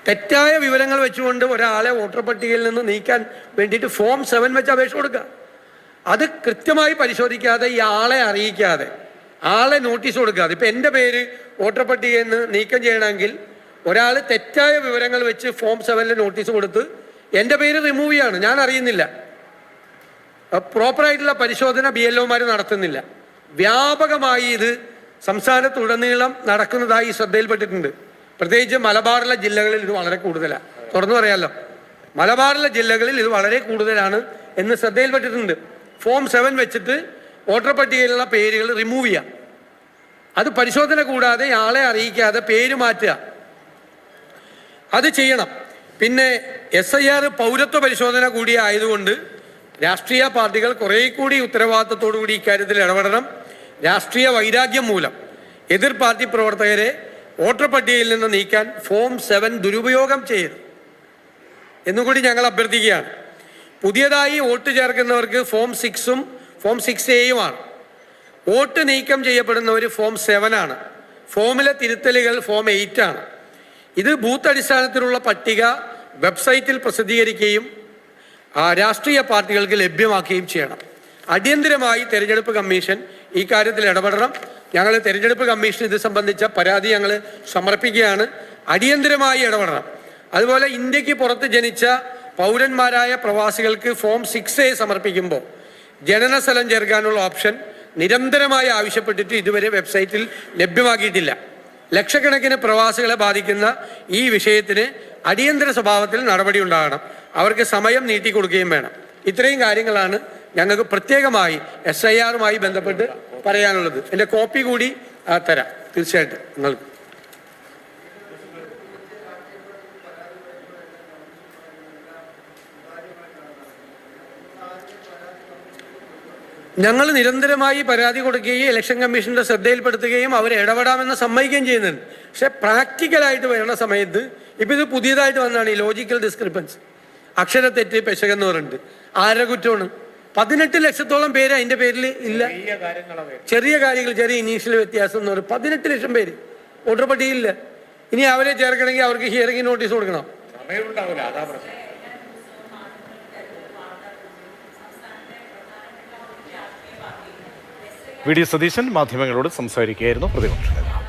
തെറ്റായ വിവരങ്ങൾ വെച്ചുകൊണ്ട് ഒരാളെ വോട്ടർ പട്ടികയിൽ നിന്ന് നീക്കാൻ വേണ്ടിയിട്ട് ഫോം 7 വെച്ച് അപേക്ഷ കൊടുക്കുക. അത് കൃത്യമായി പരിശോധിക്കാതെ ഈ ആളെ അറിയിക്കാതെ, ആളെ നോട്ടീസ് കൊടുക്കാതെ, ഇപ്പം എൻ്റെ പേര് വോട്ടർ പട്ടികയിൽ നിന്ന് നീക്കം ചെയ്യണമെങ്കിൽ ഒരാൾ തെറ്റായ വിവരങ്ങൾ വെച്ച് ഫോം 7 നോട്ടീസ് കൊടുത്ത് എൻ്റെ പേര് റിമൂവ് ചെയ്യാണ്, ഞാൻ അറിയുന്നില്ല. പ്രോപ്പറായിട്ടുള്ള പരിശോധന BLOമാർ നടത്തുന്നില്ല. വ്യാപകമായി ഇത് സംസ്ഥാനത്തുടനീളം നടക്കുന്നതായി ശ്രദ്ധയിൽപ്പെട്ടിട്ടുണ്ട്. പ്രത്യേകിച്ച് മലബാറിലെ ജില്ലകളിൽ ഇത് വളരെ കൂടുതലാണ്. തുറന്നു പറയാമല്ലോ, മലബാറിലെ ജില്ലകളിൽ ഇത് വളരെ കൂടുതലാണ് എന്ന് ശ്രദ്ധയിൽപ്പെട്ടിട്ടുണ്ട്. ഫോം 7 വെച്ചിട്ട് വോട്ടർ പട്ടികയിലുള്ള പേരുകൾ റിമൂവ് ചെയ്യുക, അത് പരിശോധന കൂടാതെ ആളെ അറിയിക്കാതെ പേര് മാറ്റുക, അത് ചെയ്യണം. പിന്നെ SIR പൗരത്വ പരിശോധന കൂടി ആയതുകൊണ്ട് രാഷ്ട്രീയ പാർട്ടികൾ കുറേ കൂടി ഉത്തരവാദിത്തത്തോടു കൂടി ഇക്കാര്യത്തിൽ ഇടപെടണം. രാഷ്ട്രീയ വൈരാഗ്യം മൂലം എതിർ പാർട്ടി പ്രവർത്തകരെ വോട്ടർ പട്ടികയിൽ നിന്ന് നീക്കാൻ ഫോം 7 ദുരുപയോഗം ചെയ്യരുത് എന്നുകൂടി ഞങ്ങൾ അഭ്യർത്ഥിക്കുകയാണ്. പുതിയതായി വോട്ട് ചേർക്കുന്നവർക്ക് ഫോം 6ഉം ഫോം 6A വോട്ട് നീക്കം ചെയ്യപ്പെടുന്നവർ ഫോം 7 ആണ്. ഫോമിലെ തിരുത്തലുകൾ ഫോം 8 ആണ്. ഇത് ബൂത്ത് അടിസ്ഥാനത്തിലുള്ള പട്ടിക വെബ്സൈറ്റിൽ പ്രസിദ്ധീകരിക്കുകയും രാഷ്ട്രീയ പാർട്ടികൾക്ക് ലഭ്യമാക്കുകയും ചെയ്യണം. അടിയന്തരമായി തെരഞ്ഞെടുപ്പ് കമ്മീഷൻ ഈ കാര്യത്തിൽ ഇടപെടണം. ഞങ്ങൾ തെരഞ്ഞെടുപ്പ് കമ്മീഷൻ ഇത് സംബന്ധിച്ച പരാതി ഞങ്ങൾ സമർപ്പിക്കുകയാണ്. അടിയന്തരമായി ഇടപെടണം. അതുപോലെ ഇന്ത്യക്ക് പുറത്ത് ജനിച്ച പൗരന്മാരായ പ്രവാസികൾക്ക് ഫോം 6A സമർപ്പിക്കുമ്പോൾ ജനനസ്ഥലം ചേർക്കാനുള്ള ഓപ്ഷൻ നിരന്തരമായി ആവശ്യപ്പെട്ടിട്ട് ഇതുവരെ വെബ്സൈറ്റിൽ ലഭ്യമാക്കിയിട്ടില്ല. ലക്ഷക്കണക്കിന് പ്രവാസികളെ ബാധിക്കുന്ന ഈ വിഷയത്തിന് അടിയന്തര സ്വഭാവത്തിൽ നടപടി ഉണ്ടാകണം. അവർക്ക് സമയം നീട്ടിക്കൊടുക്കുകയും വേണം. ഇത്രയും കാര്യങ്ങളാണ് ഞങ്ങൾക്ക് പ്രത്യേകമായി SIRമായി ബന്ധപ്പെട്ട് പറയാനുള്ളത്. എൻ്റെ കോപ്പി കൂടി തരാം തീർച്ചയായിട്ടും നിങ്ങൾക്ക്. ഞങ്ങൾ നിരന്തരമായി പരാതി കൊടുക്കുകയും ഇലക്ഷൻ കമ്മീഷൻ്റെ ശ്രദ്ധയിൽപ്പെടുത്തുകയും അവരെ ഇടപെടാമെന്ന് സമ്മതിക്കുകയും ചെയ്യുന്നുണ്ട്. പക്ഷെ പ്രാക്ടിക്കലായിട്ട് വരുന്ന സമയത്ത് ഇപ്പം ഇത് പുതിയതായിട്ട് വന്നതാണ് ഈ ലോജിക്കൽ ഡിസ്ക്രിപ്പൻസ്, അക്ഷരത്തെറ്റ്, പെശകെന്ന് പറഞ്ഞിട്ട്. ആരുടെ കുറ്റമാണ്? 18 ലക്ഷത്തോളം പേര് അതിൻ്റെ പേരിൽ ഇല്ല. ചെറിയ കാര്യങ്ങൾ, ചെറിയ ഇനീഷ്യൽ വ്യത്യാസം എന്ന് പറയും. 18 ലക്ഷം പേര് വോട്ടർ പട്ടികയില്ല. ഇനി അവരെ ചേർക്കണമെങ്കിൽ അവർക്ക് ഹിയറിംഗ് നോട്ടീസ് കൊടുക്കണം. VD സതീശൻ മാധ്യമങ്ങളോട് സംസാരിക്കുകയായിരുന്നു പ്രതിപക്ഷ നേതാവ്.